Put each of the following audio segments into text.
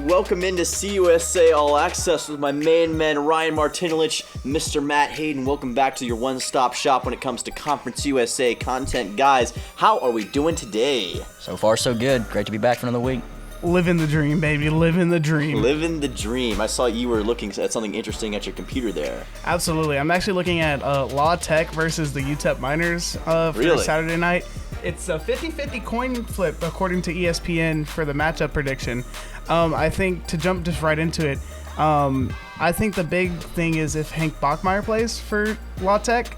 Welcome into CUSA All Access with my main man Ryan Martinulich, Mr. Matt Hayden. Welcome back to your one-stop shop when it comes to Conference USA content. Guys, how are we doing today? So far, so good. Great to be back for another week. Living the dream, baby. Living the dream. Living the dream. I saw you were looking at something interesting at your computer there. Absolutely. I'm actually looking at La Tech versus the UTEP Miners for Saturday night. It's a 50-50 coin flip, according to ESPN, for the matchup prediction. I think, to jump just right into it, I think the big thing is if Hank Bachmeier plays for La Tech.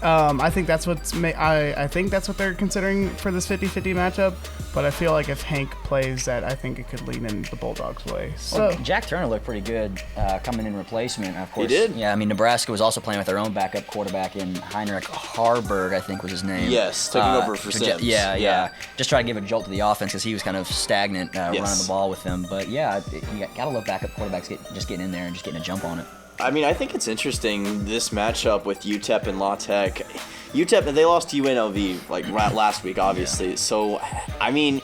I think that's I think that's what they're considering for this 50-50 matchup. But I feel like if Hank plays that, I think it could lean in the Bulldogs' way. So well, Jack Turner looked pretty good coming in replacement, of course. He did? Yeah, I mean, Nebraska was also playing with their own backup quarterback in Heinrich Harburg, I think was his name. Yes, taking over for Sims. Yeah. Just try to give a jolt to the offense because he was kind of stagnant running the ball with them. But yeah, you got to love backup quarterbacks just getting in there and just getting a jump on it. I mean, I think it's interesting, this matchup with UTEP and La Tech. UTEP, they lost to UNLV right last week, obviously. Yeah. So, I mean,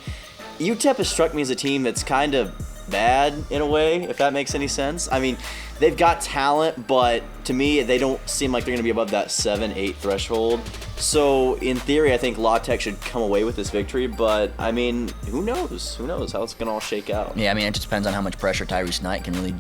UTEP has struck me as a team that's kind of bad in a way, if that makes any sense. I mean, they've got talent, but to me, they don't seem like they're going to be above that 7-8 threshold. So, in theory, I think La Tech should come away with this victory, but, I mean, who knows? Who knows how it's going to all shake out? Yeah, I mean, it just depends on how much pressure Tyrese Knight can really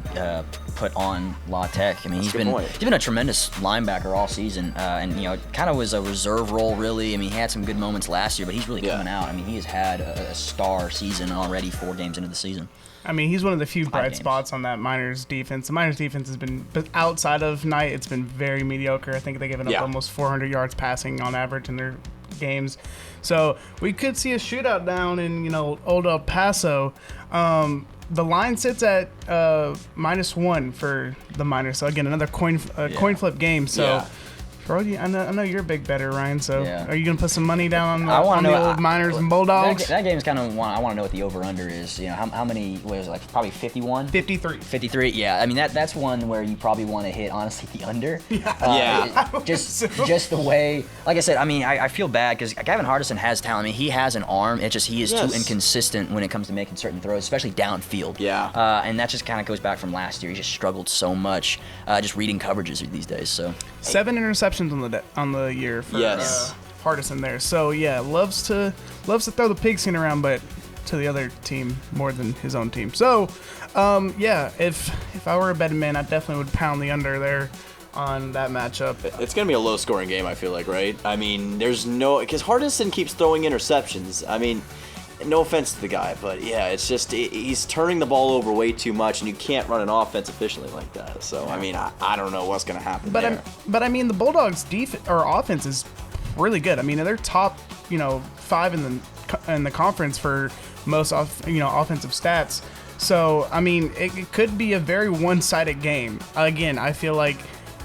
put on La Tech. I mean, he's been a tremendous linebacker all season, and, you know, it kind of was a reserve role, really. I mean, he had some good moments last year, but he's really coming out. I mean, he has had a star season already 4 games into the season. I mean, he's one of the few bright spots on that Miners defense. The Miners defense has been, but outside of Knight, it's been very mediocre. I think they've given up almost 400 yards passing on average in their games. So we could see a shootout down in, old El Paso. The line sits at -1 for the Miners. So again, another coin flip game. So. Bro, I know you're a big bettor, Ryan, so are you going to put some money down on the old Miners and Bulldogs? That game's kind of I want to know what the over-under is. You know, how many, was it, like probably 51? 53. 53, yeah. I mean, that's one where you probably want to hit, honestly, the under. Just the way, like I said, I mean, I feel bad because Gavin Hardison has talent. I mean, he has an arm. It's just he is too inconsistent when it comes to making certain throws, especially downfield. Yeah. And that just kind of goes back from last year. He just struggled so much just reading coverages these days. So 7 interceptions on the year for Hardison there. So yeah, loves to throw the pigskin around, but to the other team more than his own team. So if I were a betting man, I definitely would pound the under there on that matchup. It's gonna be a low scoring game, I feel like, right? I mean, because Hardison keeps throwing interceptions. I mean, no offense to the guy, but yeah, it's just he's turning the ball over way too much, and you can't run an offense efficiently like that. So I mean, I don't know what's going to happen there. But I mean, the Bulldogs' offense is really good. I mean, they're top 5 in the conference for most offensive stats. So I mean, it could be a very one-sided game. Again, I feel like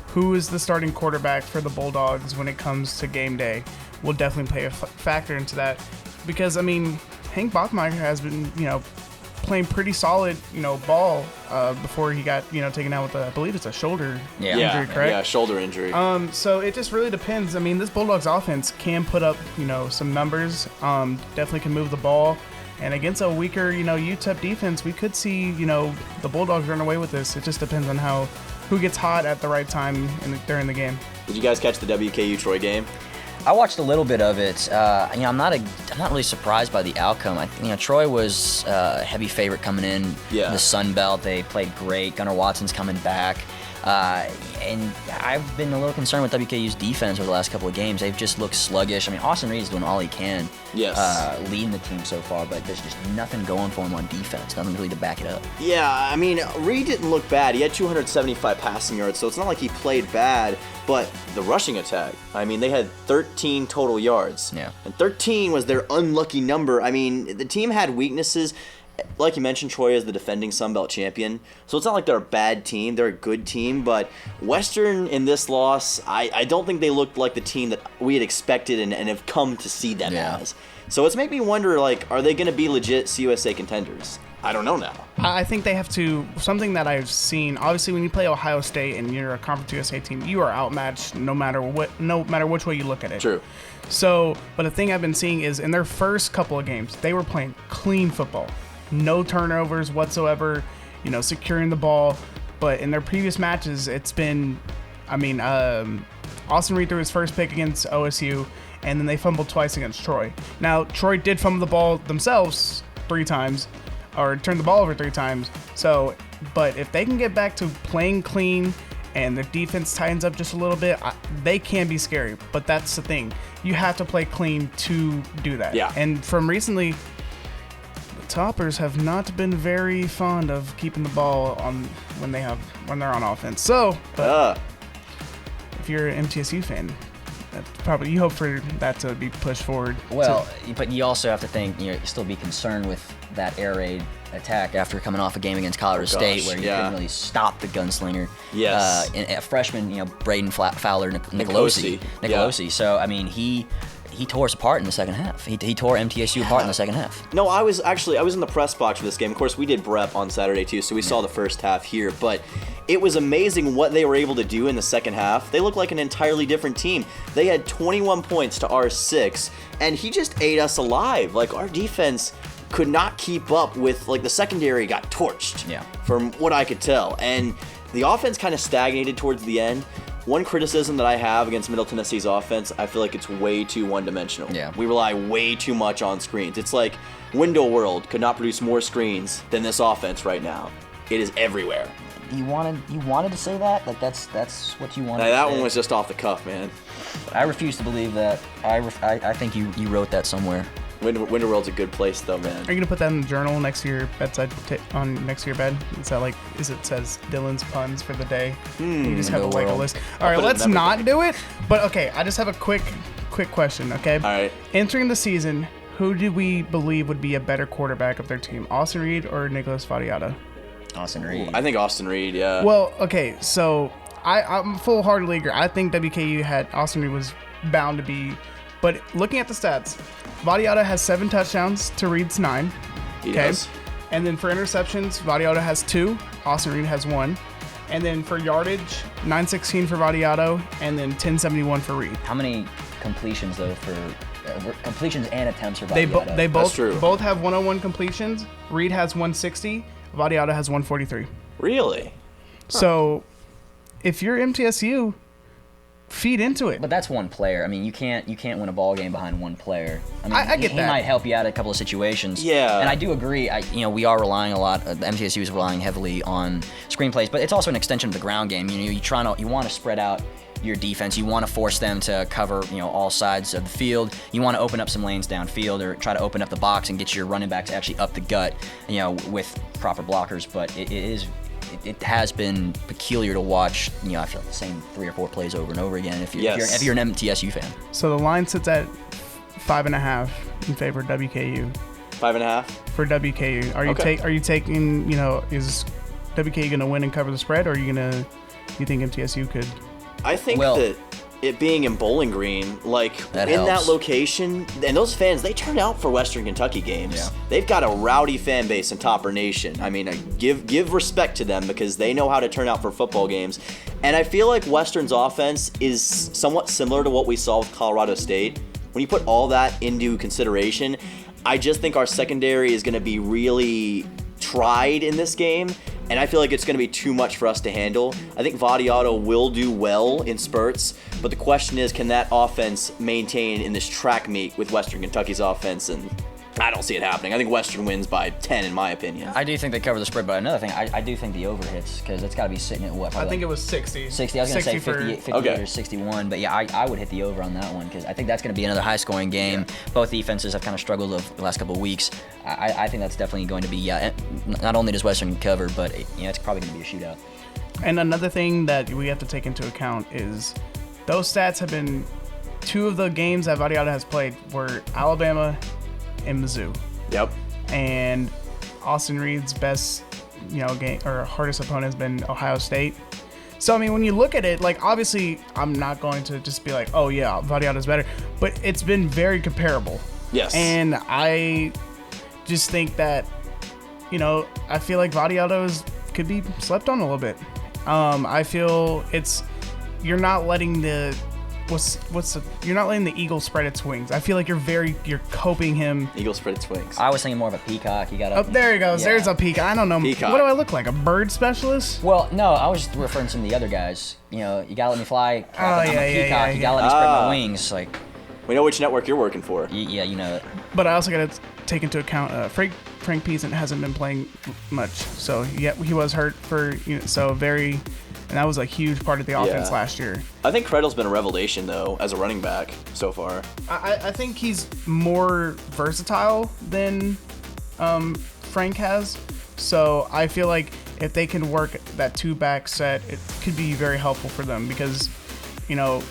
who is the starting quarterback for the Bulldogs when it comes to game day will definitely play a factor into that, because I mean, Hank Bachmeier has been, playing pretty solid, ball before he got, taken out with I believe it's a shoulder injury, correct? Yeah, shoulder injury. So it just really depends. I mean, this Bulldogs offense can put up, some numbers. Definitely can move the ball. And against a weaker, UTEP defense, we could see, the Bulldogs run away with this. It just depends on who gets hot at the right time during the game. Did you guys catch the WKU Troy game? I watched a little bit of it. I'm not really surprised by the outcome. Troy was a heavy favorite coming in the Sun Belt. They played great. Gunnar Watson's coming back. And I've been a little concerned with WKU's defense over the last couple of games. They've just looked sluggish. I mean, Austin Reed's doing all he can, leading the team so far, but there's just nothing going for him on defense, nothing really to back it up. Yeah, I mean, Reed didn't look bad. He had 275 passing yards, so it's not like he played bad, but the rushing attack, I mean, they had 13 total yards. Yeah. And 13 was their unlucky number. I mean, the team had weaknesses. Like you mentioned, Troy is the defending Sun Belt champion, so it's not like they're a bad team. They're a good team, but Western in this loss, I don't think they looked like the team that we had expected and have come to see them as. So it's made me wonder, are they going to be legit CUSA contenders? I don't know now. I think they have to. Something that I've seen, obviously, when you play Ohio State and you're a Conference USA team, you are outmatched no matter which way you look at it. True. So, but the thing I've been seeing is in their first couple of games, they were playing clean football. No turnovers whatsoever. securing the ball. But in their previous matches, it's been, Austin Reed threw his first pick against OSU, and then they fumbled twice against Troy. Now, Troy did fumble the ball themselves 3 times, or turned the ball over 3 times. So, but if they can get back to playing clean and their defense tightens up just a little bit, they can be scary. But that's the thing. You have to play clean to do that. Yeah. And from recently, the Toppers have not been very fond of keeping the ball on when they're on offense. So, if you're an MTSU fan, that's probably, you hope for that to be pushed forward. Well, but you also have to think, still be concerned with that air raid attack after coming off a game against Colorado State where you couldn't really stop the gunslinger. Yes. And a freshman, Braden Fowler Nicolosi. Yeah. So, he tore us apart in the second half. He tore MTSU apart in the second half. No, I was in the press box for this game. Of course, we did prep on Saturday too, so we saw the first half here. But it was amazing what they were able to do in the second half. They looked like an entirely different team. They had 21 points to our 6, and he just ate us alive. Like, our defense could not keep up with, the secondary got torched. Yeah. From what I could tell. And the offense kind of stagnated towards the end. One criticism that I have against Middle Tennessee's offense, I feel like it's way too one-dimensional. Yeah. We rely way too much on screens. It's like Window World could not produce more screens than this offense right now. It is everywhere. You wanted to say that? That's what you wanted to say? That one was just off the cuff, man. I refuse to believe that. I think you wrote that somewhere. Window World's a good place, though, man. Are you gonna put that in the journal next to your bedside on next to your bed? Is that it says Dylan's puns for the day? You just have a list. All right, let's not do it. But okay, I just have a quick question. Okay. All right. Entering the season, who do we believe would be a better quarterback of their team, Austin Reed or Nicholas Vadiata? Austin Reed. I think Austin Reed. Yeah. Well, okay, so I'm full-heartedly agree. I think WKU had Austin Reed was bound to be, but looking at the stats, Vadiata has 7 touchdowns to Reed's 9. He does. And then for interceptions, Vadiata has 2. Austin Reed has 1. And then for yardage, 916 for Vadiato, and then 1071 for Reed. How many completions though for completions and attempts for Vadiato? They That's true. both have 101 completions. Reed has 160. Vadiato has 143. Really? So if you're MTSU, feed into it. But that's one player. You can't win a ball game behind one player. I get he that. He might help you out in a couple of situations. Yeah. And I do agree. We are relying a lot. MTSU is relying heavily on screenplays, but it's also an extension of the ground game. You want to spread out your defense. You want to force them to cover, all sides of the field. You want to open up some lanes downfield or try to open up the box and get your running backs actually up the gut, with proper blockers. But it has been peculiar to watch. I feel like the same 3 or 4 plays over and over again. If you're an MTSU fan. So the line sits at 5.5 in favor of WKU. 5.5 for WKU. Are you taking? Is WKU going to win and cover the spread, or you think MTSU could? I think that it being in Bowling Green, that location, and those fans, they turn out for Western Kentucky games. Yeah. They've got a rowdy fan base in Topper Nation. Give respect to them because they know how to turn out for football games. And I feel like Western's offense is somewhat similar to what we saw with Colorado State. When you put all that into consideration, I just think our secondary is going to be really tried in this game, and I feel like it's going to be too much for us to handle. I think Vadiato will do well in spurts, but the question is, can that offense maintain in this track meet with Western Kentucky's offense? And I don't see it happening. I think Western wins by 10, in my opinion. I do think they cover the spread, but another thing, I do think the over hits, because it's got to be sitting at what? I think it was 60. 60. I was going to say 58 or 61, but yeah, I would hit the over on that one, because I think that's going to be another high-scoring game. Yeah. Both defenses have kind of struggled the last couple of weeks. I think that's definitely going to be, not only does Western cover, but it's probably going to be a shootout. And another thing that we have to take into account is those stats have been, 2 of the games that Vadiata has played were Alabama and Mizzou. Yep. And Austin Reed's best, game or hardest opponent has been Ohio State. So when you look at it, obviously I'm not going to just be like, oh yeah, Vadiata's better, but it's been very comparable. Yes. And I just think that, I feel like Vadiata could be slept on a little bit. I feel you're not letting the you're not letting the eagle spread its wings. I feel like you're hoping him. Eagle spread its wings. I was thinking more of a peacock. You got Oh, there he goes. Yeah. There's a peacock. I don't know. Peacock. What do I look like? A bird specialist? Well, no, I was referring to some of the other guys. You know, you gotta let me fly. I'm yeah, a peacock. yeah, You yeah. gotta let me spread my wings. Like, We know which network you're working for. yeah, you know it. But I also got to take into account Frank Peasant hasn't been playing much, so yeah, he was hurt for and that was a huge part of the offense last year. I think Creddle's been a revelation though as a running back so far. I think he's more versatile than Frank has, so I feel like if they can work that 2-back set, it could be very helpful for them because.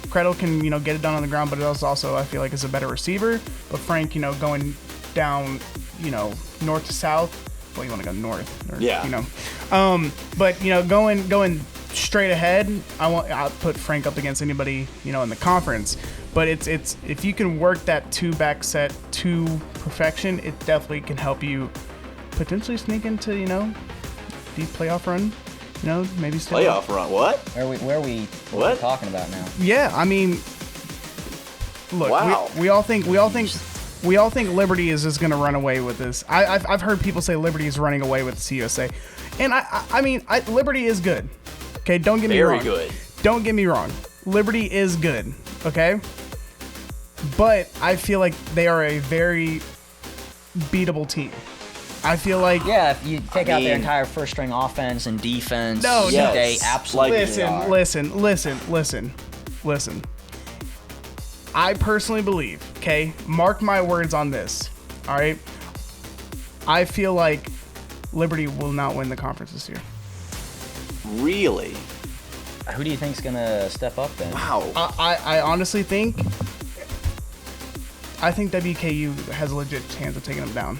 Creddle can, get it done on the ground, but it also, I feel like, is a better receiver. But Frank, going down, north to south. Well, you want to go north. Yeah. But, going straight ahead, I'll put Frank up against anybody, in the conference. But it's if you can work that 2-back set to perfection, it definitely can help you potentially sneak into, deep playoff run. Maybe still Playoff run. What? Where are we talking about now? Yeah, I mean, look, wow. we all think Liberty is just going to run away with this. I've heard people say Liberty is running away with the CUSA, and I mean Liberty is good. Okay, don't get me wrong. Very good. Don't get me wrong. Liberty is good. Okay, but I feel like they are a very beatable team. I feel like if you take out their entire first string offense and defense, yes. they absolutely are. Listen. I personally believe, okay, mark my words on this, all right? I feel like Liberty will not win the conference this year. Really? Who do you think's gonna step up then? Wow. I honestly think WKU has a legit chance of taking them down.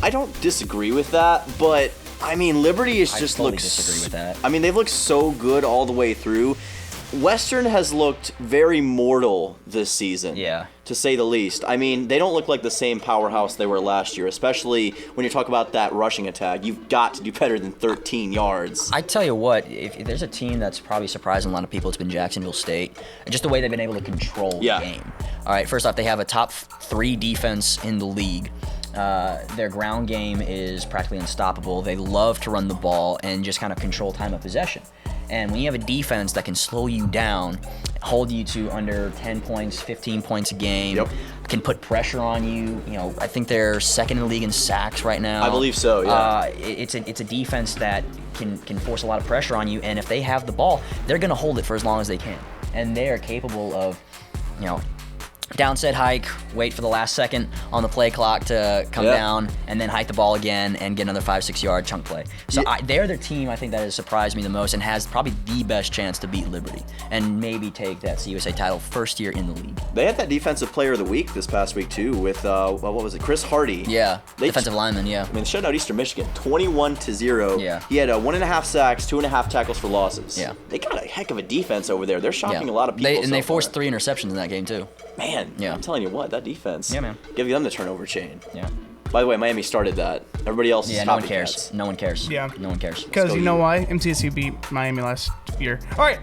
I don't disagree with that, but I mean, Liberty is just totally looks. disagree with that. I mean, they've looked so good all the way through. Western has looked very mortal this season. Yeah. To say the least. I mean, they don't look like the same powerhouse they were last year, especially when you talk about that rushing attack. You've got to do better than 13 yards. I tell you what, if there's a team that's probably surprising a lot of people, it's been Jacksonville State. And just the way they've been able to control the game. All right, first off, they have a top 3 defense in the league. Their ground game is practically unstoppable. They love to run the ball and just kind of control time of possession. And when you have a defense that can slow you down, hold you to under 10 points, 15 points a game, can put pressure on you. I think they're second in the league in sacks right now. I believe so, yeah. It's a defense that can force a lot of pressure on you, and if they have the ball, they're going to hold it for as long as they can. And they are capable of, downset hike, wait for the last second on the play clock to come down, and then hike the ball again and get another 5-6 yard chunk play. So they're the team I think that has surprised me the most and has probably the best chance to beat Liberty and maybe take that CUSA title first year in the league. They had that defensive player of the week this past week too with what was it, Chris Hardy. Yeah, defensive lineman. Yeah. I mean, they shut out Eastern Michigan 21-0. Yeah. He had 1.5 sacks, 2.5 tackles for losses. Yeah. They got a heck of a defense over there. They're shocking a lot of people. They forced 3 interceptions in that game too. Man, I'm telling you what, that defense. Yeah, man. Give them the turnover chain. Yeah. By the way, Miami started that. Everybody else is no one cares. No one cares. Yeah. No one cares. Because you know why? MTSU beat Miami last year. All right.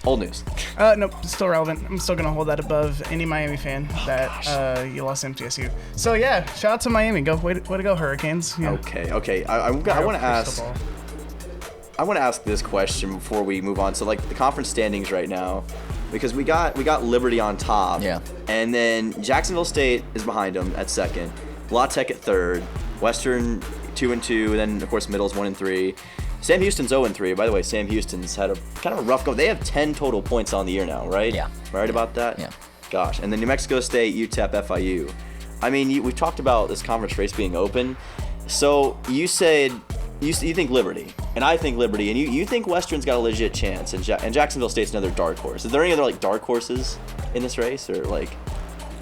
Old news. Nope, still relevant. I'm still gonna hold that above any Miami fan that you lost MTSU. So yeah, shout out to Miami. Way to go, Hurricanes. Yeah. Okay. I want to ask. I want to ask this question before we move on. So like the conference standings right now, because we got Liberty on top. Yeah. And then Jacksonville State is behind them at second. La Tech at third. Western 2-2. Then of course Middle's 1-3. Sam Houston's 0-3. By the way, Sam Houston's had a kind of a rough go. They have 10 total points on the year now, right? Yeah. Right about that? Yeah. Gosh. And then New Mexico State, UTEP, FIU. I mean, we've talked about this conference race being open. So you said you think Liberty, and I think Liberty, and you think Western's got a legit chance, and Jacksonville State's another dark horse. Is there any other like dark horses in this race, or like?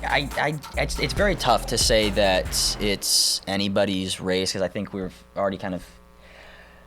It's very tough to say that it's anybody's race because I think we've already kind of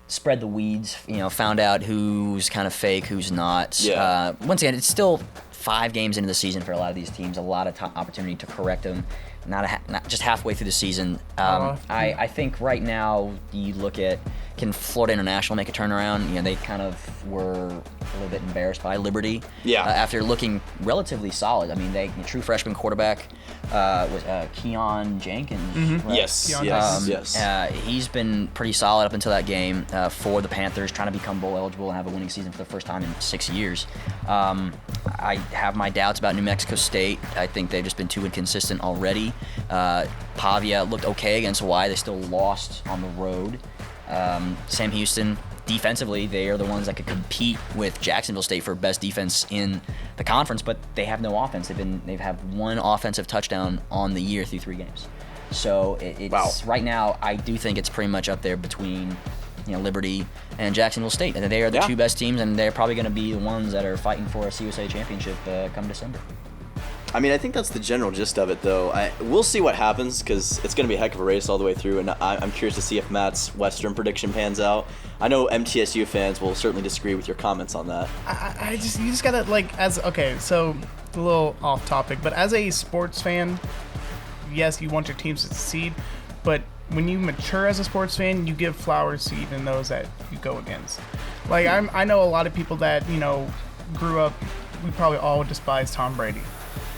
spread the weeds, found out who's kind of fake, who's not. Yeah. Once again, it's still 5 games into the season for a lot of these teams, a lot of opportunity to correct them. Not just halfway through the season. I think right now you look at can Florida International make a turnaround? They kind of were a little bit embarrassed by Liberty. Yeah. After looking relatively solid. I mean, the true freshman quarterback was Keon Jenkins. Mm-hmm. Right? Yes. Yes. He's been pretty solid up until that game for the Panthers, trying to become bowl eligible and have a winning season for the first time in 6 years. I have my doubts about New Mexico State. I think they've just been too inconsistent already. Pavia looked okay against Hawaii. They still lost on the road. Sam Houston, defensively, they are the ones that could compete with Jacksonville State for best defense in the conference, but they have no offense. They've had one offensive touchdown on the year through 3 games. So it's right now, I do think it's pretty much up there between Liberty and Jacksonville State. And they are the 2 best teams, and they're probably going to be the ones that are fighting for a CUSA championship come December. I mean, I think that's the general gist of it, though. We'll see what happens, because it's going to be a heck of a race all the way through, and I'm curious to see if Matt's Western prediction pans out. I know MTSU fans will certainly disagree with your comments on that. You just gotta so a little off topic, but as a sports fan, yes, you want your teams to succeed, but when you mature as a sports fan, you give flowers to even those that you go against. Like I know a lot of people that grew up. We probably all despise Tom Brady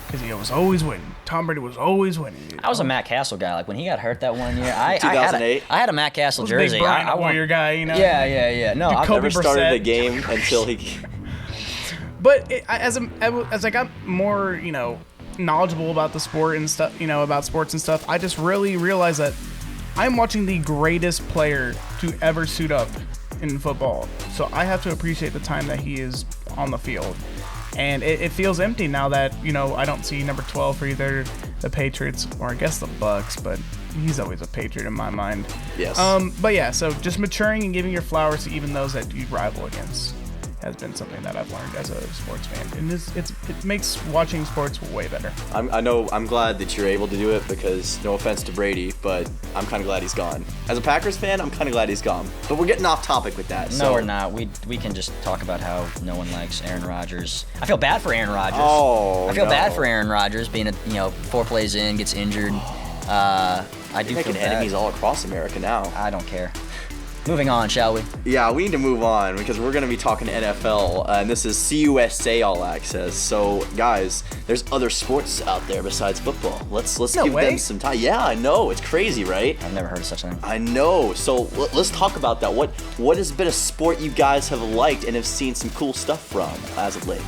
because he was always winning. Tom Brady was always winning. I was a Matt Castle guy. Like when he got hurt that one year, 2008. I had a Matt Castle jersey. Big Brian Warrior guy, Yeah. No, I've never started a game until he. But as I got more, knowledgeable about the sport and stuff, about sports and stuff, I just really realized that I'm watching the greatest player to ever suit up in football. So I have to appreciate the time that he is on the field. And it feels empty now that, I don't see number 12 for either the Patriots or I guess the Bucks, but he's always a Patriot in my mind. Yes. But yeah, so just maturing and giving your flowers to even those that you rival against has been something that I've learned as a sports fan, and it makes watching sports way better. I'm glad that you're able to do it because, no offense to Brady, but I'm kind of glad he's gone. As a Packers fan, I'm kind of glad he's gone. But we're getting off topic with that. No, we're not. We can just talk about how no one likes Aaron Rodgers. I feel bad for Aaron Rodgers. I feel bad for Aaron Rodgers being 4 plays in, gets injured. I do making feel bad. enemies all across America now. I don't care. Moving on, shall we? Yeah, we need to move on because we're going to be talking NFL, and this is CUSA All Access. So, guys, there's other sports out there besides football. Let's give them some time. Yeah, I know. It's crazy, right? I've never heard of such a thing. I know. So, let's talk about that. What has been a sport you guys have liked and have seen some cool stuff from as of late?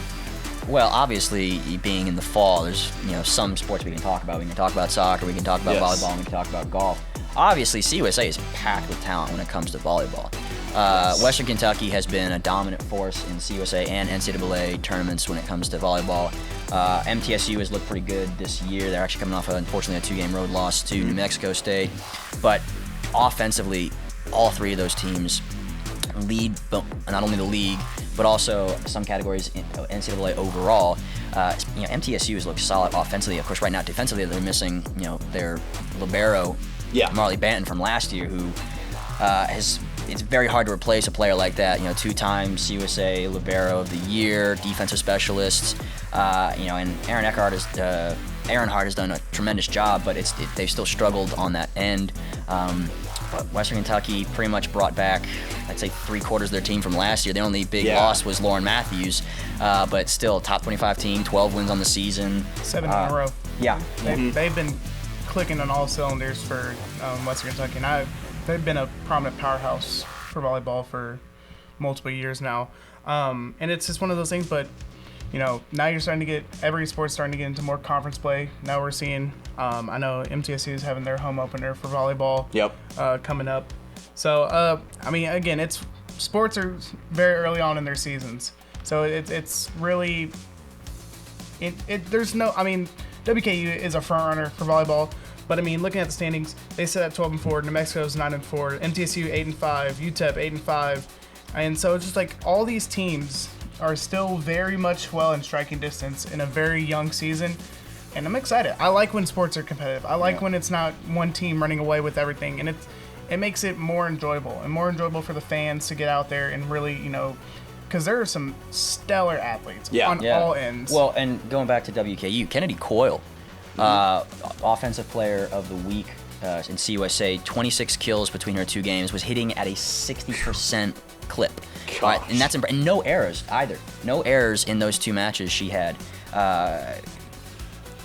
Well, obviously, being in the fall, there's some sports we can talk about. We can talk about soccer, we can talk about volleyball, and we can talk about golf. Obviously, CUSA is packed with talent when it comes to volleyball. Western Kentucky has been a dominant force in CUSA and NCAA tournaments when it comes to volleyball. MTSU has looked pretty good this year. They're actually coming off, unfortunately, a 2-game road loss to New Mexico State. But offensively, all 3 of those teams lead not only the league, but also some categories in NCAA overall. MTSU has looked solid offensively. Of course, right now defensively, they're missing their libero, Marley Banton from last year, who it's very hard to replace a player like that. 2-time CUSA libero of the year, defensive specialist. And Aaron Hart has done a tremendous job, but they've still struggled on that end. But Western Kentucky pretty much brought back, I'd say, 3/4 of their team from last year. The only big loss was Lauren Matthews, but still top 25 team, 12 wins on the season. 7 in a row. Yeah. They've been clicking on all cylinders for Western Kentucky, and they've been a prominent powerhouse for volleyball for multiple years now. And it's just one of those things, but now you're starting to get, every sport's starting to get into more conference play. Now we're seeing, I know MTSU is having their home opener for volleyball coming up. So, again, sports are very early on in their seasons. So it's really, WKU is a front runner for volleyball. But looking at the standings, they sit at 12-4. New Mexico's 9-4. MTSU 8-5. UTEP 8-5. And so it's just like all these teams are still very much well in striking distance in a very young season, and I'm excited. I like when sports are competitive. I like when it's not one team running away with everything, and it makes it more enjoyable for the fans to get out there and really, because there are some stellar athletes on all ends. Well, and going back to WKU, Kennedy Coyle, offensive player of the week in CUSA, 26 kills between her 2 games, was hitting at a 60% clip. Right? And that's and no errors either. No errors in those 2 matches she had.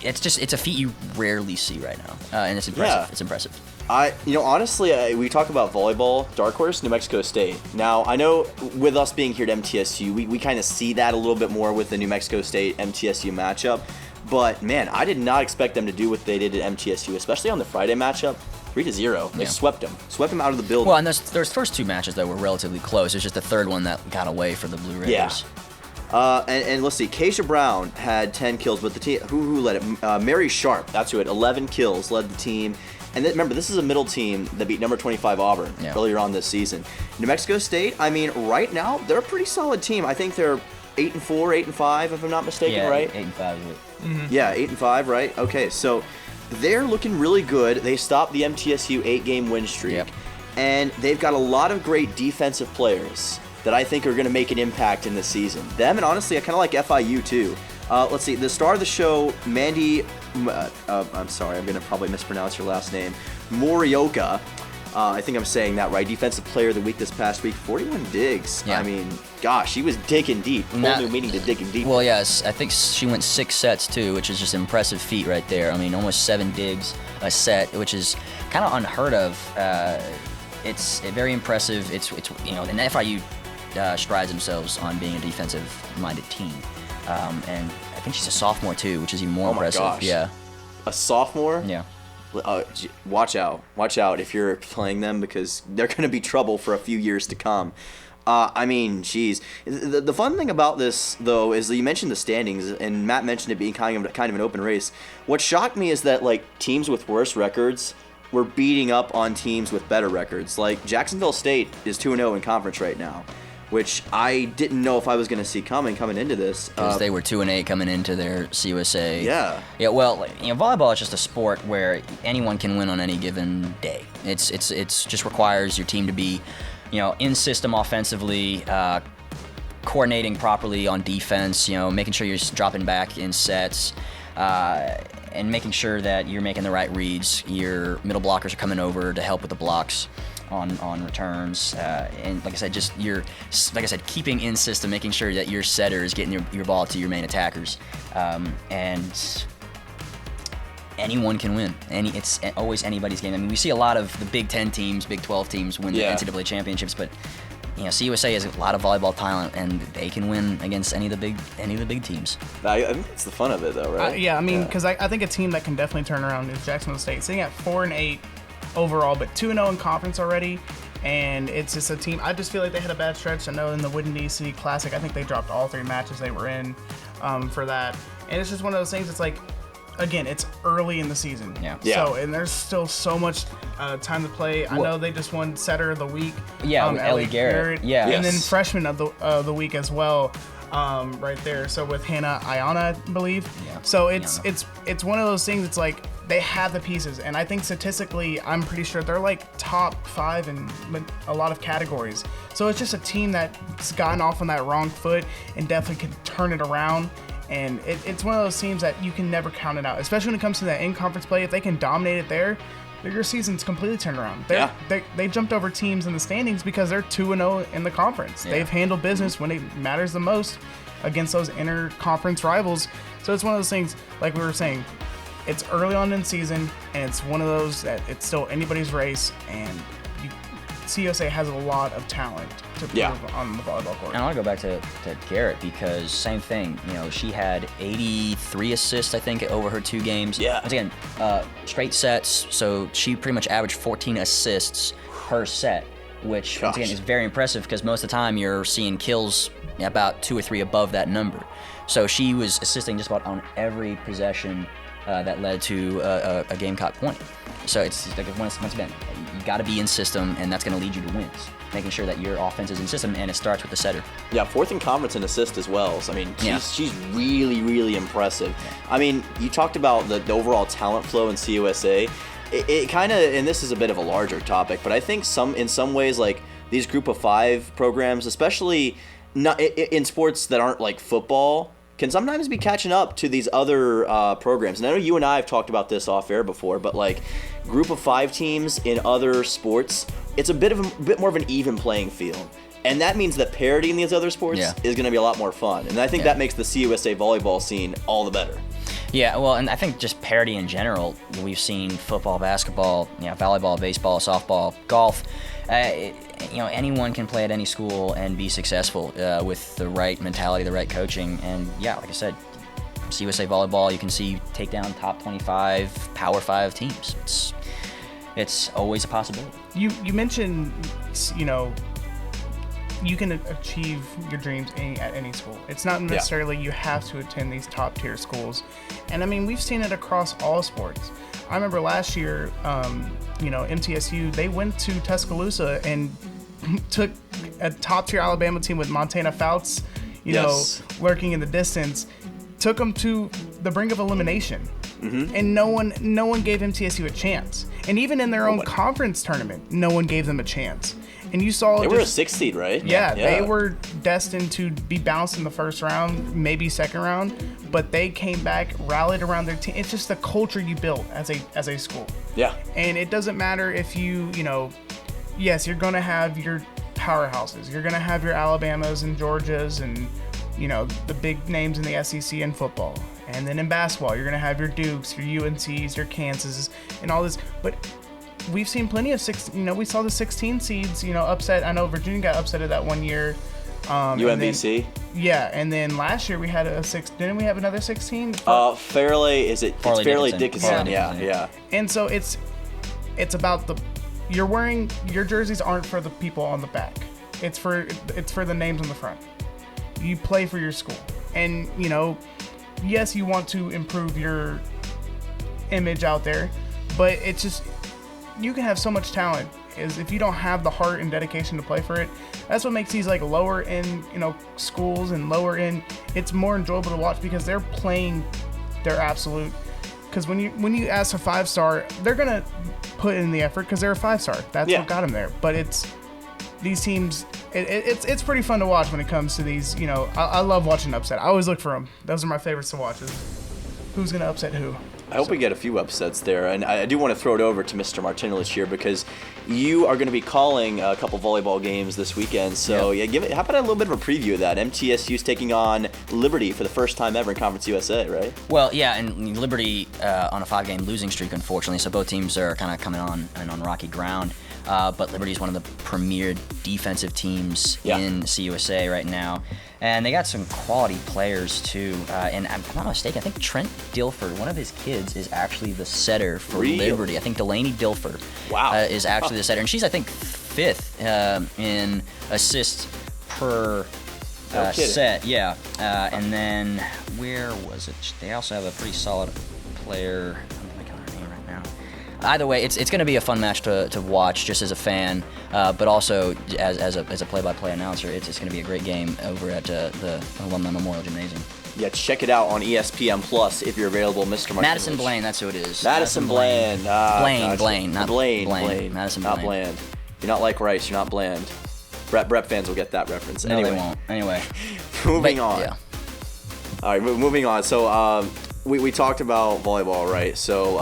It's a feat you rarely see right now, and it's impressive. Yeah. It's impressive. Honestly, we talk about volleyball, dark horse, New Mexico State. Now, I know with us being here at MTSU, we kind of see that a little bit more with the New Mexico State MTSU matchup. But man, I did not expect them to do what they did at MTSU, especially on the Friday matchup. 3-0. They swept them out of the building. Well, and those first 2 matches that were relatively close. It's just the third one that got away for the Blue Raiders. Yeah. And let's see, Keisha Brown had 10 kills, but the team who led it? Mary Sharp, that's who had 11 kills, led the team. And then, remember, this is a middle team that beat number 25 Auburn earlier on this season. New Mexico State, I mean, right now they're a pretty solid team. I think they're 8-4, 8-5, if I'm not mistaken, right? 8-5. Mm-hmm. Yeah, 8-5, right? Okay, so they're looking really good. They stopped the MTSU 8-game win streak, and they've got a lot of great defensive players that I think are going to make an impact in this season. Them, and honestly, I kind of like FIU too. Let's see, the star of the show, Mandy, I'm sorry, I'm going to probably mispronounce your last name, Morioka. I think I'm saying that right. Defensive Player of the Week this past week, 41 digs. Yeah. I mean, gosh, she was digging deep. Whole new meaning to digging deep. Well, yes, I think she went 6 sets too, which is just an impressive feat right there. I mean, almost 7 digs a set, which is kind of unheard of. It's very impressive. It's and FIU strides themselves on being a defensive-minded team. And I think she's a sophomore too, which is even more impressive. Gosh. Yeah. A sophomore? Yeah. Watch out if you're playing them, because they're going to be trouble for a few years to come. I mean, geez. The fun thing about this, though, is that you mentioned the standings, and Matt mentioned it being kind of an open race. What shocked me is that, like, teams with worse records were beating up on teams with better records. Like, Jacksonville State is 2-0 in conference right now, which I didn't know if I was going to see coming into this. Because they were 2-8 coming into their CUSA. Yeah. Yeah. Well, volleyball is just a sport where anyone can win on any given day. It's just requires your team to be, in system offensively, coordinating properly on defense. Making sure you're dropping back in sets. And making sure that you're making the right reads. Your middle blockers are coming over to help with the blocks on returns, and like I said, keeping in system, making sure that your setter is getting your ball to your main attackers, and anyone can win. It's always anybody's game. I mean, we see a lot of the Big 10 teams, Big 12 teams win the NCAA championships, but CUSA has a lot of volleyball talent, and they can win against any of the big teams. I think that's the fun of it, though, right? Yeah, I mean, because I think a team that can definitely turn around is Jacksonville State, sitting at 4-8 overall, but 2-0 in conference already. And it's just a team. I just feel like they had a bad stretch. I know in the Windy City Classic, I think they dropped all 3 matches they were in for that. And it's just one of those things. It's like, again, it's early in the season. Yeah. So, and there's still so much time to play. I know they just won Setter of the Week. Yeah, Ellie Garrett. Yeah. And then Freshman of the Week as well. Right there. So with Hannah Ayana, I believe. Yeah. So it's one of those things. It's like they have the pieces, and I think statistically, I'm pretty sure they're like top 5 in a lot of categories. So it's just a team that's gotten off on that wrong foot and definitely can turn it around. And it's one of those teams that you can never count it out, especially when it comes to that in-conference play. If they can dominate it there, your season's completely turned around. They jumped over teams in the standings because they're 2-0 in the conference. Yeah. They've handled business when it matters the most against those inter-conference rivals. So it's one of those things, like we were saying, it's early on in the season, and it's one of those that it's still anybody's race, and CUSA has a lot of talent to prove on the volleyball court. And I want to go back to Garrett, because same thing. She had 83 assists, I think, over her 2 games. Yeah. Once again, straight sets, so she pretty much averaged 14 assists per set, which once again is very impressive, because most of the time you're seeing kills about 2 or 3 above that number. So she was assisting just about on every possession that led to a Gamecock point. So it's like, once again, you got to be in system, and that's going to lead you to wins. Making sure that your offense is in system, and it starts with the setter. Yeah, 4th in conference in assist as well. So, I mean, she's really, really impressive. I mean, you talked about the overall talent flow in CUSA. It kind of, and this is a bit of a larger topic, but I think in some ways, like these group of 5 programs, especially not in sports that aren't like football, can sometimes be catching up to these other programs. And I know you and I have talked about this off air before, but like group of 5 teams in other sports, it's a bit more of an even playing field. And that means that parity in these other sports is going to be a lot more fun. And I think that makes the CUSA volleyball scene all the better. Yeah, well, and I think just parity in general. We've seen football, basketball, volleyball, baseball, softball, golf. Anyone can play at any school and be successful with the right mentality, the right coaching. And like I said, CUSA volleyball, you can see take down top 25 Power 5 teams. It's always a possibility. You mentioned, you can achieve your dreams at any school. It's not necessarily you have to attend these top tier schools. And I mean, we've seen it across all sports. I remember last year, MTSU, they went to Tuscaloosa and took a top tier Alabama team with Montana Fouts, lurking in the distance, took them to the brink of elimination. Mm-hmm. And no one gave MTSU a chance. And even in their own conference tournament, no one gave them a chance. And you saw they were a 6th seed, right? Yeah, they were destined to be bounced in the first round, maybe second round, but they came back, rallied around their team. It's just the culture you built as a school. Yeah. And it doesn't matter if yes, you're going to have your powerhouses. You're going to have your Alabamas and Georgias and, the big names in the SEC in football. And then in basketball, you're going to have your Dukes, your UNCs, your Kansases, and all this. But we've seen plenty of we saw the 16 seeds, upset. I know Virginia got upset at that one year. UMBC. And then last year we had didn't we have another 16? Fairleigh, it's Fairleigh Dickinson. Yeah. And so it's about you're wearing your jerseys aren't for the people on the back. It's for the names on the front. You play for your school. And, yes, you want to improve your image out there, but it's just you can have so much talent is if you don't have the heart and dedication to play for it. That's what makes these lower end schools and lower end, it's more enjoyable to watch because they're playing their absolute. Because when you ask a 5-star, they're gonna put in the effort because they're a 5-star. That's what got them there. But it's these teams. It's pretty fun to watch when it comes to these. I love watching upset. I always look for them. Those are my favorites to watch. Is who's gonna upset who. I hope we get a few upsets there, and I do want to throw it over to Mr. Martinulich here because you are going to be calling a couple volleyball games this weekend. So how about a little bit of a preview of that? MTSU's taking on Liberty for the first time ever in Conference USA, right? Well, and Liberty on a 5-game losing streak, unfortunately. So both teams are kind of coming on rocky ground. But Liberty is one of the premier defensive teams in CUSA right now. And they got some quality players, too. And I'm not mistaken, I think Trent Dilfer, one of his kids, is actually the setter for Liberty. I think Delaney Dilfer is actually the setter. And she's, I think, 5th in assists per set. Yeah. And then, where was it? They also have a pretty solid player. Either way, it's going to be a fun match to watch just as a fan, but also as a play-by-play announcer. It's going to be a great game over at the Alumni Memorial Gymnasium. Yeah, check it out on ESPN Plus if you're available, Mr. Martinulich. Madison Blaine, that's who it is. Madison Bland. Blaine, not Blaine. Madison Not Blaine. bland. You're not like Rice. You're not bland. Brep fans will get that reference. No, anyway. they won't. Anyway. Moving on. Yeah. All right, moving on. So, we talked about volleyball, right? So,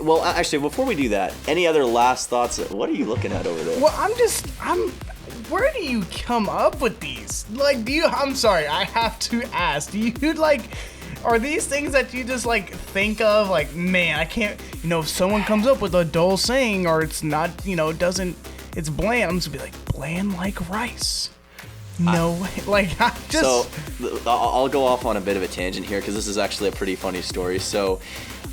well, actually, before we do that, any other last thoughts? What are you looking at over there? Well, where do you come up with these? I'm sorry, I have to ask. Do you, are these things that you just, think of? Man, I can't, if someone comes up with a dull saying or it's not, it's bland, I'm just going to be bland like rice. No way. So, I'll go off on a bit of a tangent here because this is actually a pretty funny story. So,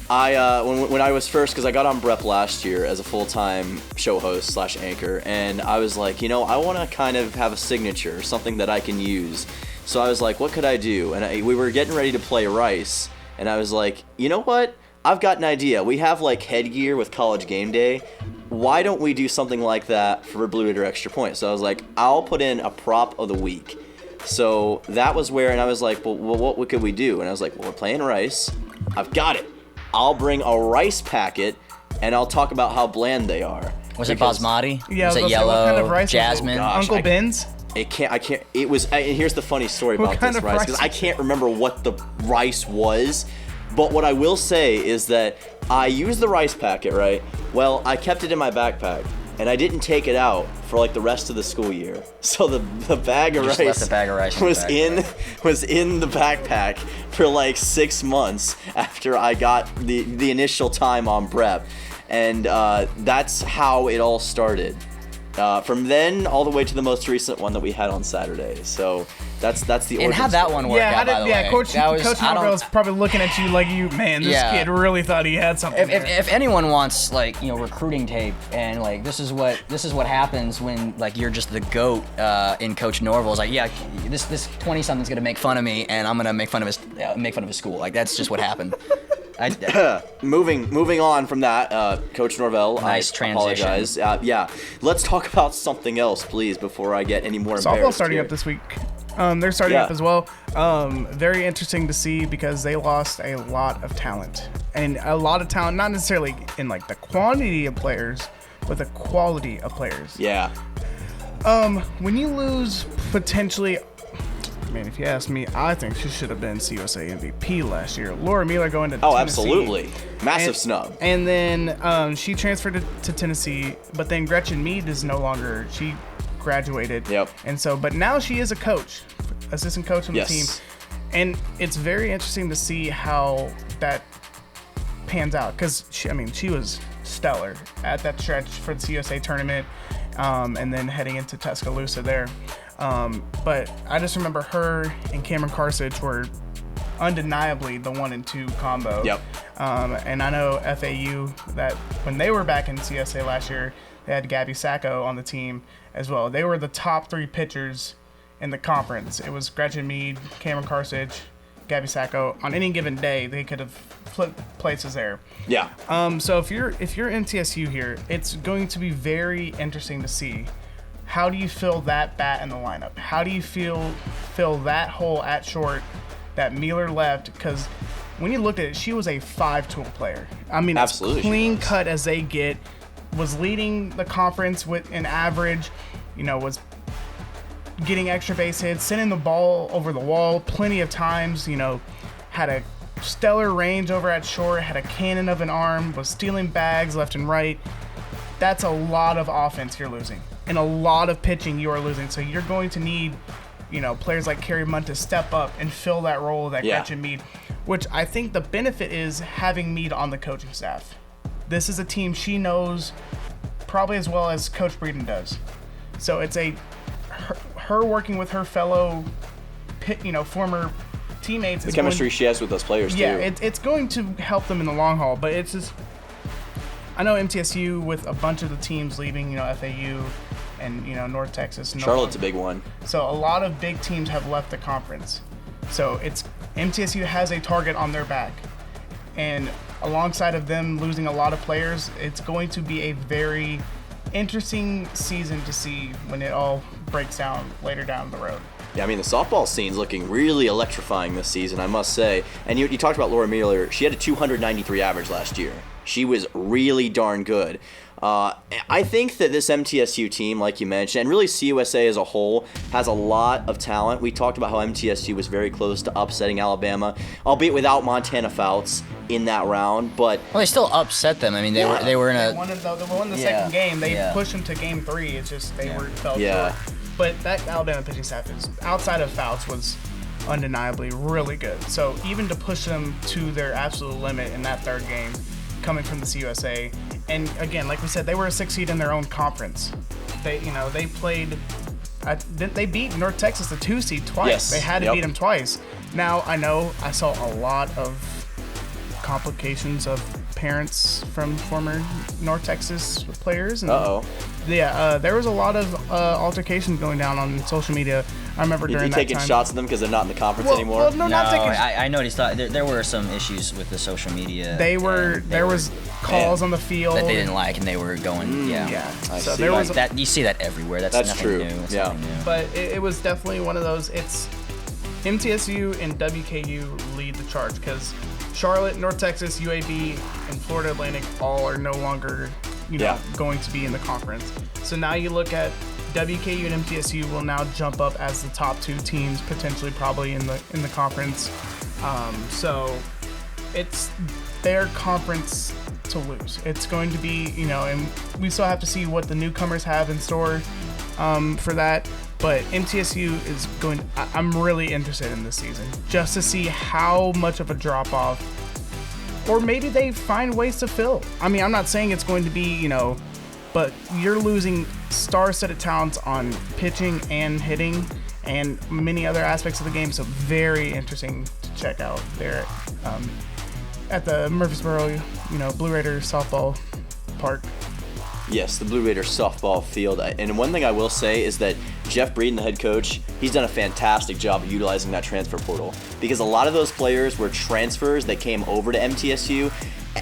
when I was first, because I got on Brep last year as a full-time show host / anchor, and I was like, I want to kind of have a signature, something that I can use. So I was like, what could I do? And we were getting ready to play Rice, and I was like, you know what? I've got an idea. We have headgear with College Game Day. Why don't we do something like that for Blue Raider Extra Point? So I was like, I'll put in a prop of the week. So that was where, and I was like, well, what could we do? And I was like, well, we're playing Rice. I've got it. I'll bring a rice packet, and I'll talk about how bland they are. Was it basmati? Yeah, was it yellow? What kind of rice jasmine? Uncle Ben's? I can't. It was. And here's the funny story about this rice, because I can't remember what the rice was. But what I will say is that I used the rice packet, right? Well, I kept it in my backpack, and I didn't take it out for like the rest of the school year. So the bag of rice, left the bag of rice was in the backpack for like 6 months after I got the initial time on prep, and that's how it all started. From then all the way to the most recent one that we had on Saturday. So that's the origin. And how'd that one work out, by the way? Coach Norvell's probably looking at you like this kid really thought he had something. If anyone wants recruiting tape and like this is what happens when like you're just the GOAT in Coach Norvell's like this 20-something's gonna make fun of me and I'm gonna make fun of his school. Like that's just what happened. Moving on from that, Coach Norvell, nice transition. Apologize. Let's talk about something else, please, before I get any more embarrassed. Softball starting up this week. They're starting up as well. Very interesting to see because they lost a lot of talent. And a lot of talent, not necessarily in like the quantity of players, but the quality of players. Yeah. When you lose potentially... Man, if you ask me, I think she should have been CUSA MVP last year. Laura Mueller going to Tennessee. Absolutely. Massive snub. And then she transferred to Tennessee, but then Gretchen Mead is no longer. She graduated. Yep. And so, but now she is a coach, assistant coach on the team. And it's very interesting to see how that pans out because, she was stellar at that stretch for the CUSA tournament and then heading into Tuscaloosa there. But I just remember her and Cameron Karsich were undeniably the 1 and 2 combo. Yep. And I know FAU that when they were back in CSA last year, they had Gabby Sacco on the team as well. They were the top 3 pitchers in the conference. It was Gretchen Mead, Cameron Karsich, Gabby Sacco. On any given day, they could have flipped places there. Yeah. So if you're MTSU here, it's going to be very interesting to see. How do you fill that bat in the lineup? How do you fill that hole at short that Mueller left? Because when you looked at it, she was a 5-tool player. Absolutely, as clean cut as they get. Was leading the conference with an average, was getting extra base hits, sending the ball over the wall plenty of times, had a stellar range over at short, had a cannon of an arm, was stealing bags left and right. That's a lot of offense you're losing. And a lot of pitching you are losing. So you're going to need, players like Carrie Munt to step up and fill that role that Gretchen Mead, which I think the benefit is having Mead on the coaching staff. This is a team she knows probably as well as Coach Breeden does. So it's her working with her fellow, former teammates. The chemistry she has with those players too. Yeah, it's going to help them in the long haul. But it's just, I know MTSU with a bunch of the teams leaving, FAU and, North Texas. Charlotte's a big one. So a lot of big teams have left the conference. So MTSU has a target on their back. And alongside of them losing a lot of players, it's going to be a very interesting season to see when it all breaks down later down the road. Yeah, the softball scene's looking really electrifying this season, I must say. And you talked about Laura Mueller. She had a 293 average last year. She was really darn good. I think that this MTSU team, like you mentioned, and really CUSA as a whole, has a lot of talent. We talked about how MTSU was very close to upsetting Alabama, albeit without Montana Fouts in that round. But they still upset them. They were in a. They won the second game. They pushed them to game 3. It's just they fell short. But that Alabama pitching staff is outside of Fouts was undeniably really good. So even to push them to their absolute limit in that third game, coming from the CUSA, and again, like we said, they were a 6 seed in their own conference. They played. They beat North Texas, the 2 seed, twice. Yes. They had to beat them twice. Now I know I saw a lot of complications of parents from former North Texas players. And there was a lot of altercations going down on social media. I remember during that time. You taking shots at them because they're not in the conference anymore? Well, no, not taking. I noticed there were some issues with the social media. There was calls on the field that they didn't like, and they were going. So there was that. You see that everywhere. That's nothing true. New. That's nothing new. But it was definitely one of those. It's MTSU and WKU lead the charge because Charlotte, North Texas, UAB, and Florida Atlantic all are no longer, going to be in the conference. So now you look at WKU and MTSU will now jump up as the top 2 teams, potentially probably in the conference. So their conference to lose. It's going to be, and we still have to see what the newcomers have in store for that. But MTSU is going. I'm really interested in this season just to see how much of a drop off, or maybe they find ways to fill. I mean, I'm not saying it's going to be, but you're losing star-studded talents on pitching and hitting and many other aspects of the game. So very interesting to check out there at the Murfreesboro, Blue Raiders softball park. Yes, the Blue Raiders softball field. And one thing I will say is that Jeff Breeden, the head coach, he's done a fantastic job of utilizing that transfer portal, because a lot of those players were transfers that came over to MTSU.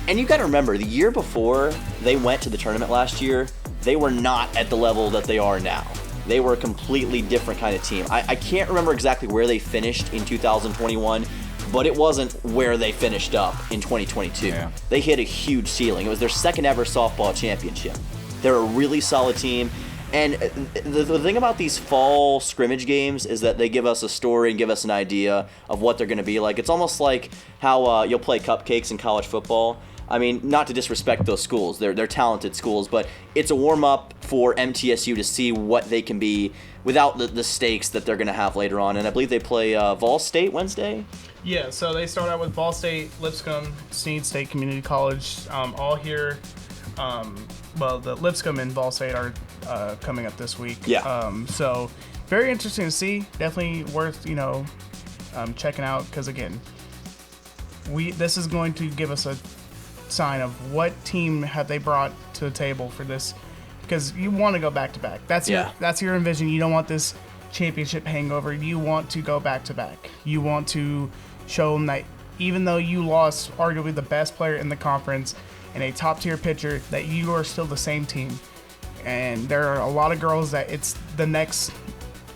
And you got to remember, the year before they went to the tournament last year, they were not at the level that they are now. They were a completely different kind of team. I can't remember exactly where they finished in 2021, but it wasn't where they finished up in 2022. Yeah. They hit a huge ceiling. It was their second ever softball championship. They're a really solid team. And the thing about these fall scrimmage games is that they give us a story and give us an idea of what they're going to be like. It's almost like how you'll play cupcakes in college football. I mean, not to disrespect those schools. They're talented schools, but it's a warm-up for MTSU to see what they can be without the stakes that they're going to have later on. And I believe they play Vol State Wednesday. Yeah, so they start out with Vol State, Lipscomb, Snead State Community College, all here. Well, the Lipscomb and Vol State are coming up this week. Yeah. So very interesting to see. Definitely worth, checking out, because again, this is going to give us a sign of what team have they brought to the table for this, because you want to go back to back. That's your envision. You don't want this championship hangover. You want to go back to back. You want to show them that even though you lost arguably the best player in the conference and a top tier pitcher, that you are still the same team. And there are a lot of girls that it's the next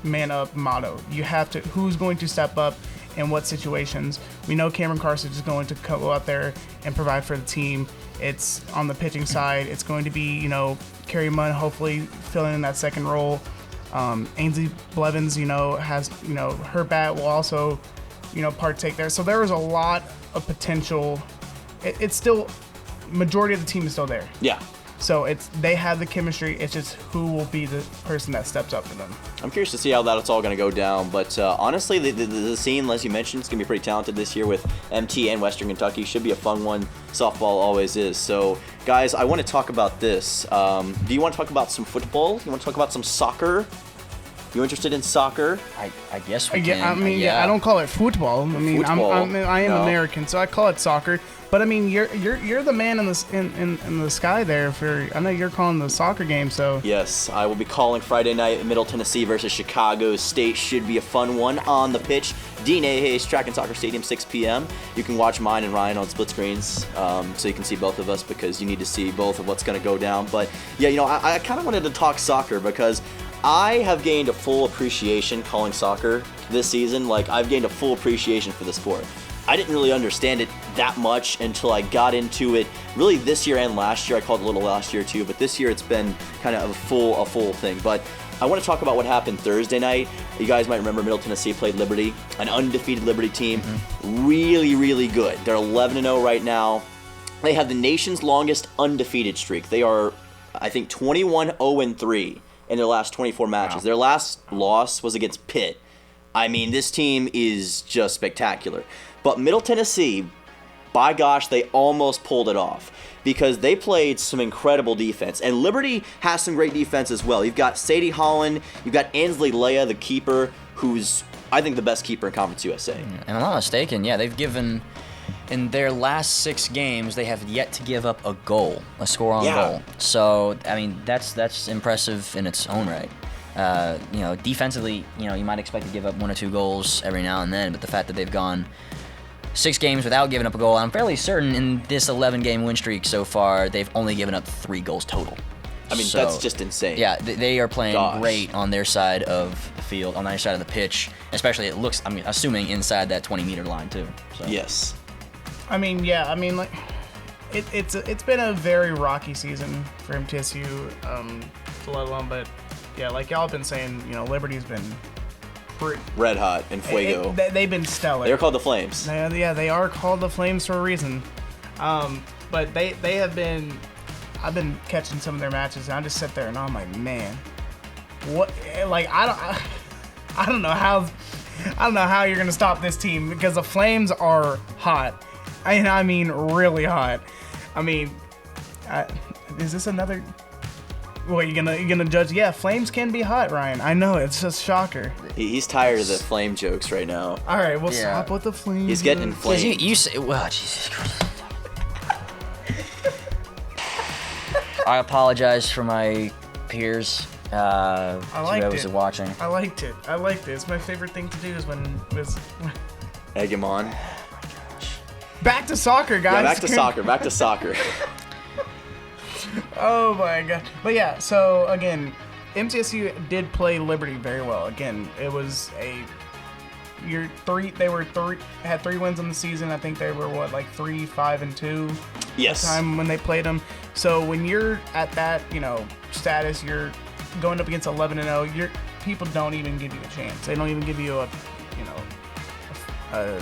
man up motto. You have to, who's going to step up in what situations. We know Cameron Carson is going to go out there and provide for the team. It's on the pitching side. It's going to be, Carrie Munn hopefully filling in that second role. Ainsley Blevins, has, her bat will also, partake there. So there was a lot of potential. It's still, majority of the team is still there. Yeah. So they have the chemistry. It's just who will be the person that steps up for them. I'm curious to see how that's all going to go down. But honestly, the scene, as you mentioned, is going to be pretty talented this year with MT and Western Kentucky. Should be a fun one. Softball always is. So, guys, I want to talk about this. Do you want to talk about some football? You want to talk about some soccer? You interested in soccer? I guess we can. I mean, I don't call it football. I mean, I am American, so I call it soccer. But I mean, you're the man in the sky there. I know you're calling the soccer game, so. Yes, I will be calling Friday night Middle Tennessee versus Chicago State. Should be a fun one on the pitch. Dean A. Hayes Track and Soccer Stadium, 6 p.m. You can watch mine and Ryan on split screens, so you can see both of us, because you need to see both of what's going to go down. But yeah, I kind of wanted to talk soccer because I have gained a full appreciation calling soccer this season. Like, I've gained a full appreciation for the sport. I didn't really understand it that much until I got into it really this year and last year. I called it a little last year too, but this year it's been kind of a full thing. But I want to talk about what happened Thursday night. You guys might remember Middle Tennessee played Liberty, an undefeated Liberty team. Mm-hmm. Really, really good. They're 11-0 right now. They have the nation's longest undefeated streak. They are, I think, 21-0-3 in their last 24 matches. Wow. Their last loss was against Pitt. I mean, this team is just spectacular. But Middle Tennessee, by gosh, they almost pulled it off, because they played some incredible defense. And Liberty has some great defense as well. You've got Sadie Holland, you've got Ansley Leia, the keeper, who's, I think, the best keeper in Conference USA. And I'm not mistaken, they've given, in their last 6 games, they have yet to give up a goal, a score on goal. So, I mean, that's impressive in its own right. Defensively, you might expect to give up 1 or 2 goals every now and then, but the fact that they've gone 6 games without giving up a goal, I'm fairly certain in this 11-game win streak so far, they've only given up 3 goals total. I mean, that's just insane. Yeah, they are playing great on their side of the field, on their side of the pitch, especially it looks, assuming inside that 20-meter line too. So. Yes. It's been a very rocky season for MTSU, let alone, but yeah, like y'all have been saying, Liberty's been red hot and fuego. They've been stellar. They're called the Flames. Yeah, they are called the Flames for a reason. But they have been. I've been catching some of their matches, and I just sit there and I'm like, man, what? Like I don't know how you're gonna stop this team because the Flames are hot, and I mean really hot. I mean, is this another? What you gonna judge? Yeah, Flames can be hot, Ryan. I know, it's just shocker. He's tired of the flame jokes right now. All right, we'll stop with the Flames. He's getting inflamed. You say, well, Jesus Christ. I apologize for my peers. Whoever's watching. I liked it. It's my favorite thing to do is when Egg him on. Back to soccer, guys. Yeah, back to soccer. Oh my god. But yeah, so again, MTSU did play Liberty very well. Again, it was had 3 wins on the season. I think they were 3-5-2. Yes. The time when they played them. So when you're at that, status, you're going up against 11-0. People don't even give you a chance. They don't even give you a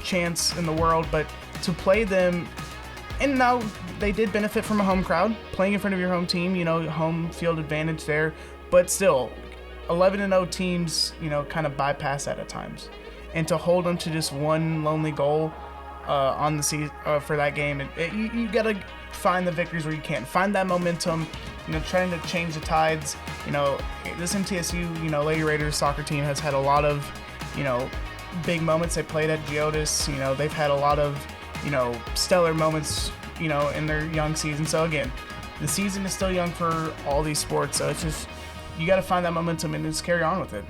chance in the world. But to play them, and now they did benefit from a home crowd, playing in front of your home team. Home field advantage there. But still, 11-0 teams, kind of bypass that at times. And to hold them to just one lonely goal on the season for that game, you got to find the victories where you can. Find that momentum, trying to change the tides. This MTSU, Lady Raiders soccer team has had a lot of, big moments. They played at Geodis. They've had a lot of, stellar moments, in their young season. So again, the season is still young for all these sports. So it's just, you got to find that momentum and just carry on with it.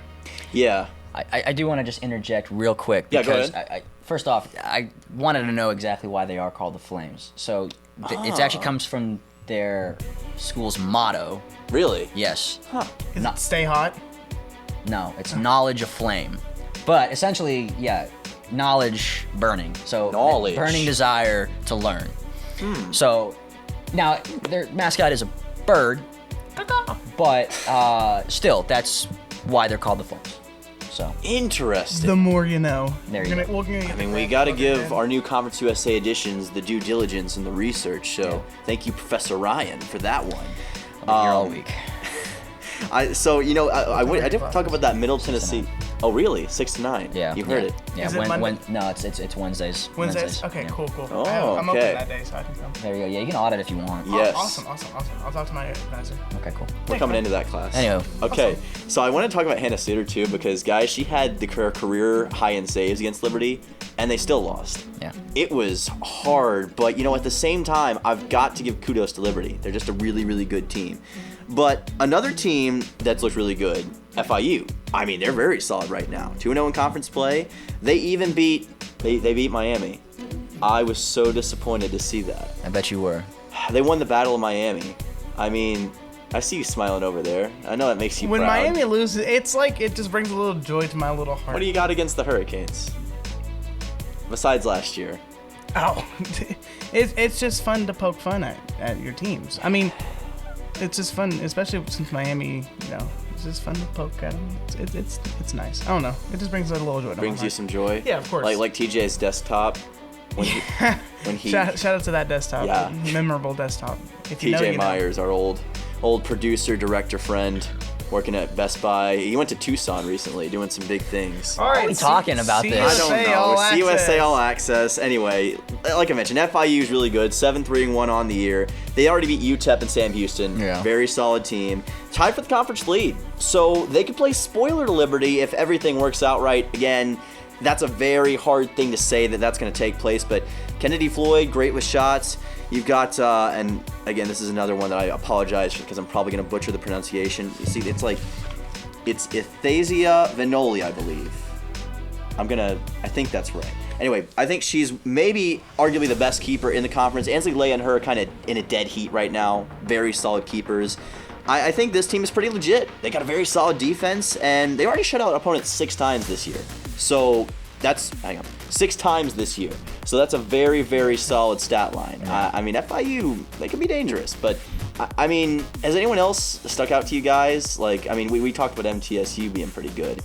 Yeah. I do want to just interject real quick because first off, I wanted to know exactly why they are called the Flames. So it actually comes from their school's motto. Really? Yes. Huh. Is it stay hot? No, it's knowledge aflame. But essentially, yeah, knowledge burning. So burning desire to learn. So now their mascot is a bird, but still, that's why they're called the Flames. So interesting. The more you know. There you go. We got to give our new Conference USA editions the due diligence and the research. So thank you, Professor Ryan, for that one. I'm here all week. I did talk about that Middle Tennessee. Oh, really? 6 to 9. Yeah, you heard it. Yeah, Is it Monday? No, it's Wednesdays. Wednesdays? Okay, yeah. Cool. Oh, I'm open that day, so I can come. There you go. Yeah, you can audit if you want. Yes. Awesome. I'll talk to my advisor. Okay, cool. We're coming into that class. Anyway. Okay, so I want to talk about Hannah Suter too because, guys, she had the career high in saves against Liberty, and they still lost. Yeah. It was hard, but, at the same time, I've got to give kudos to Liberty. They're just a really, really good team. But another team that's looked really good, FIU. I mean, they're very solid right now. 2-0 in conference play. They even beat Miami. I was so disappointed to see that. I bet you were. They won the Battle of Miami. I mean, I see you smiling over there. I know that makes you when proud. Miami loses, it's like it just brings a little joy to my little heart. What do you got against the Hurricanes? Besides last year. Oh, it's just fun to poke fun at your teams. I mean, it's just fun, especially since Miami, it's just fun to poke at them. It's nice. I don't know. It just brings a little joy. Brings you some joy? Yeah, of course. Like TJ's desktop. When he shout out to that desktop. Yeah. Memorable desktop. If TJ you know, Myers, our old producer, director friend, working at Best Buy. He went to Tucson recently, doing some big things. All right, what are we talking about this? I don't know. It's USA All Access. Anyway, like I mentioned, FIU is really good. 7-3-1 on the year. They already beat UTEP and Sam Houston. Yeah. Very solid team. Tied for the conference lead. So they could play spoiler to Liberty if everything works out right. Again, that's a very hard thing to say that that's going to take place. But Kennedy Floyd, great with shots. You've got, and again, this is another one that I apologize for because I'm probably going to butcher the pronunciation. You see, it's Ithasia Vinoli, I believe. I think that's right. Anyway, I think she's maybe arguably the best keeper in the conference. Ansley Leigh and her are kind of in a dead heat right now. Very solid keepers. I think this team is pretty legit. They got a very solid defense, and they already shut out opponents 6 times this year. So that's 6 times this year. So that's a very, very solid stat line. I mean, FIU, they can be dangerous. But, I mean, has anyone else stuck out to you guys? Like, I mean, we talked about MTSU being pretty good.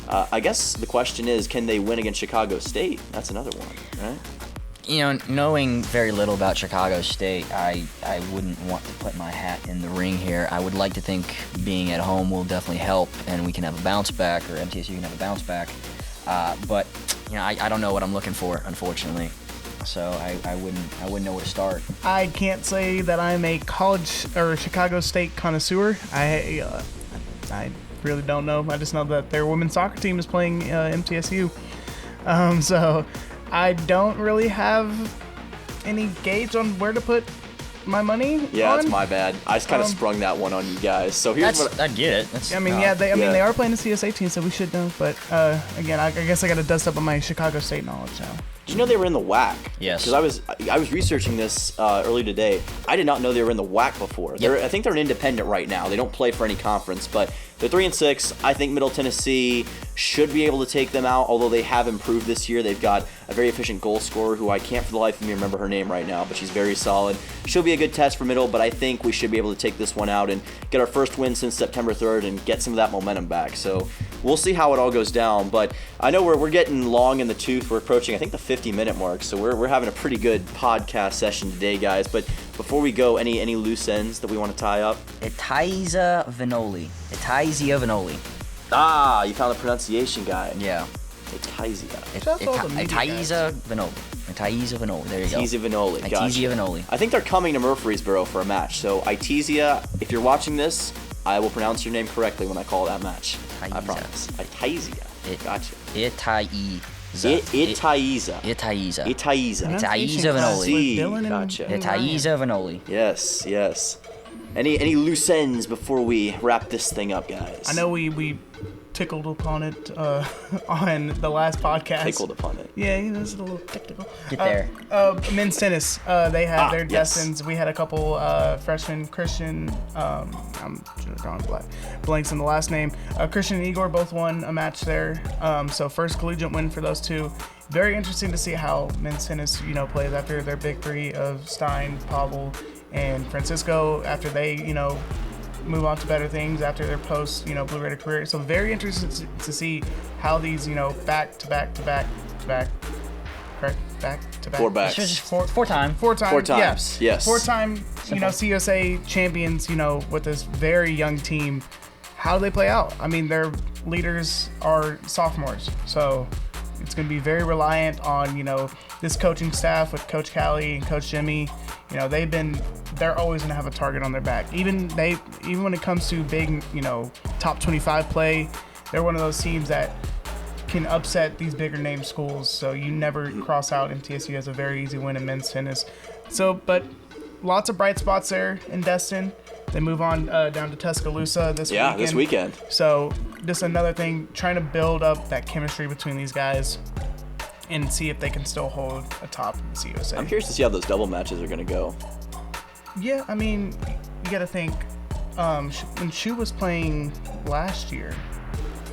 I guess the question is, can they win against Chicago State? That's another one, right? knowing very little about Chicago State, I wouldn't want to put my hat in the ring here. I would like to think being at home will definitely help, and we can have a bounce back, or MTSU can have a bounce back. But I don't know what I'm looking for, unfortunately. So I wouldn't know where to start. I can't say that I'm a college or Chicago State connoisseur. I really don't know. I just know that their women's soccer team is playing MTSU. So I don't really have any gauge on where to put my money. Yeah, on. that's my bad. I just kind of sprung that one on you guys. So here's what I get it. They are playing the CSA team, so we should know. But again, I guess I got to dust up on my Chicago State knowledge now. Did you know they were in the WAC? Yes. Because I was researching this early today. I did not know they were in the WAC before. Yep. I think they're an independent right now. They don't play for any conference, but they're 3-6. I think Middle Tennessee should be able to take them out, although they have improved this year. They've got a very efficient goal scorer who I can't for the life of me remember her name right now, but she's very solid. She'll be a good test for Middle, but I think we should be able to take this one out and get our first win since September 3rd and get some of that momentum back. So we'll see how it all goes down, but I know we're getting long in the tooth. We're approaching, I think, the 50-minute mark, so we're having a pretty good podcast session today, guys. But before we go, any loose ends that we want to tie up? Etizia Vinoli. Ah, you found the pronunciation guy. Yeah. Etizia. Etizia Vinoli. There you go. Etizia Vinoli. Gotcha. Etizia Vinoli. I think they're coming to Murfreesboro for a match. So Etizia, if you're watching this, I will pronounce your name correctly when I call that match. I promise. Etizia. Gotcha. Etizia. Etizia. Etizia Vinoli. Gotcha. Etizia Vinoli. Yes. Any loose ends before we wrap this thing up, guys? I know we tickled upon it on the last podcast. Tickled upon it. Yeah, it was a little technical. Get there. Men's tennis. They had their yes. destins. We had a couple freshmen, Christian. I'm drawing blanks on the last name. Christian and Igor both won a match there. So first collegiate win for those two. Very interesting to see how men's tennis, plays after their big three of Stein, Pavel, and Francisco. After they, move on to better things after their post, Blue Raider career. So very interested to see how these, back to back. Four backs. Four times. Yes. Four-time, CSA champions, with this very young team. How do they play out? I mean, their leaders are sophomores, so it's going to be very reliant on, this coaching staff with Coach Callie and Coach Jimmy. They're always going to have a target on their back. Even when it comes to big, top 25 play, they're one of those teams that can upset these bigger name schools. So you never cross out MTSU as a very easy win in men's tennis. So, but lots of bright spots there in Destin. They move on down to Tuscaloosa this weekend. Yeah, this weekend. So just another thing, trying to build up that chemistry between these guys and see if they can still hold atop the CUSA. I'm curious to see how those double matches are going to go. Yeah, I mean, you got to think, when Shu was playing last year,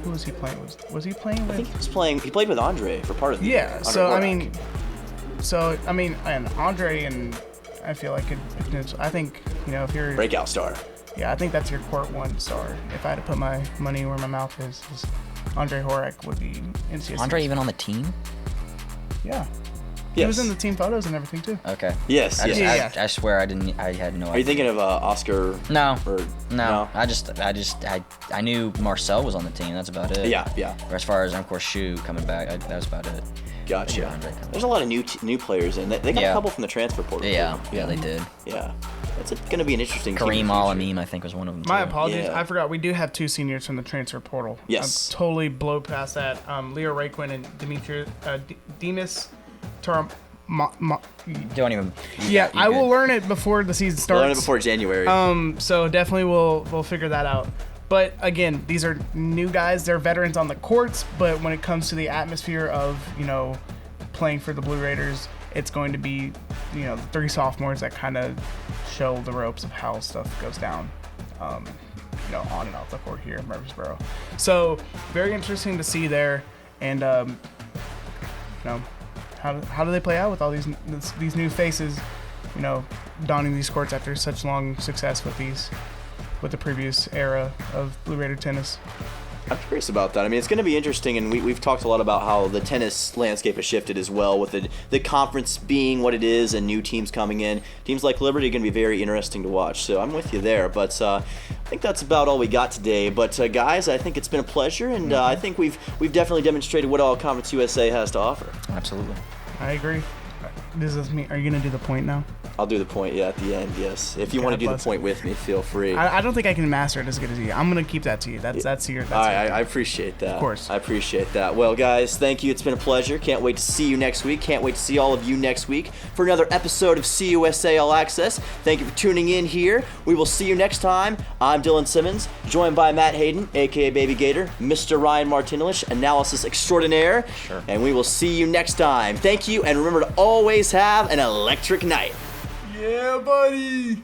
who was he playing? Was he playing with? I think he played with Andre for part of the year. And Andre and I feel like I think, if you're breakout star. Yeah, I think that's your court one star. If I had to put my money where my mouth is Andre Horek would be NCSU. Andre even on the team? Yeah. Yes. He was in the team photos and everything too. Okay. Yes. I swear I had no idea. Are you thinking of Oscar? No. No. I knew Marcel was on the team. That's about it. Yeah. But as far as, of course, Shu coming back, that was about it. Gotcha. There's a lot of new players in. They got a couple from the transfer portal. Yeah, they did. Yeah. It's going to be an interesting Kareem Al-Amin, I think, was one of them. My apologies. Yeah. I forgot. We do have two seniors from the transfer portal. Yes. I totally blow past that. Leo Raquin and Demis Taram. Don't even. Yeah, I will learn it before the season starts. Learn it before January. So definitely we'll figure that out. But again, these are new guys. They're veterans on the courts, but when it comes to the atmosphere of, playing for the Blue Raiders, it's going to be, the three sophomores that kind of show the ropes of how stuff goes down, on and off the court here in Murfreesboro. So very interesting to see there. And, how do they play out with all these new faces, donning these courts after such long success with the previous era of Blue Raider tennis. I'm curious about that. I mean, it's going to be interesting, and we've talked a lot about how the tennis landscape has shifted as well, with the conference being what it is and new teams coming in. Teams like Liberty are going to be very interesting to watch, so I'm with you there. But I think that's about all we got today. But guys, I think it's been a pleasure, and I think we've definitely demonstrated what all Conference USA has to offer. Absolutely. I agree. Does this mean, are you going to do the point now? I'll do the point, at the end, yes. If you want to do the point with me, feel free. I don't think I can master it as good as you. I'm going to keep that to you. That's your. All right, I appreciate that. Of course. I appreciate that. Well, guys, thank you. It's been a pleasure. Can't wait to see you next week. Can't wait to see all of you next week for another episode of CUSA All Access. Thank you for tuning in here. We will see you next time. I'm Dylan Simmons, joined by Matt Hayden, a.k.a. Baby Gator, Mr. Ryan Martinovich, analysis extraordinaire. Sure. And we will see you next time. Thank you, and remember to always have an electric night. Yeah, buddy.